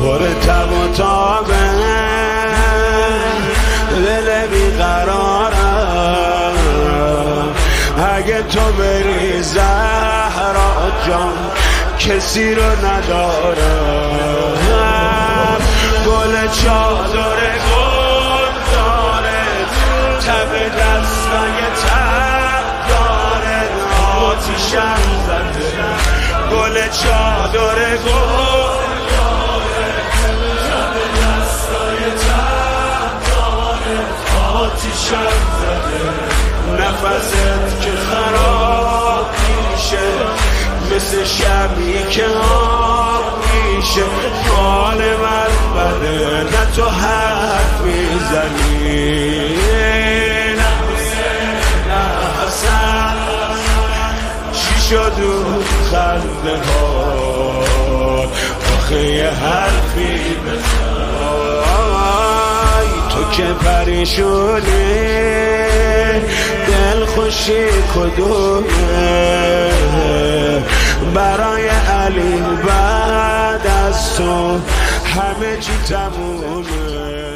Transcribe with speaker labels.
Speaker 1: پر تب و تابه دل بیقرارم اگه تو بری زهرا جان کسی رو ندارم گل چادر گل داره تب دستای تب داره آتیشم زده گل چادر گل داره تب دستای تب داره آتیشم زده نفست که خراب میشه مثل شبی که آب میشه حال من بده نه تو حرف میزنی نفسم چی شد اون خنده ها آخه یه حرفی بزن تو که پریشونی دل خوشی کدومه برای علی بعد از تو همه چی تمومه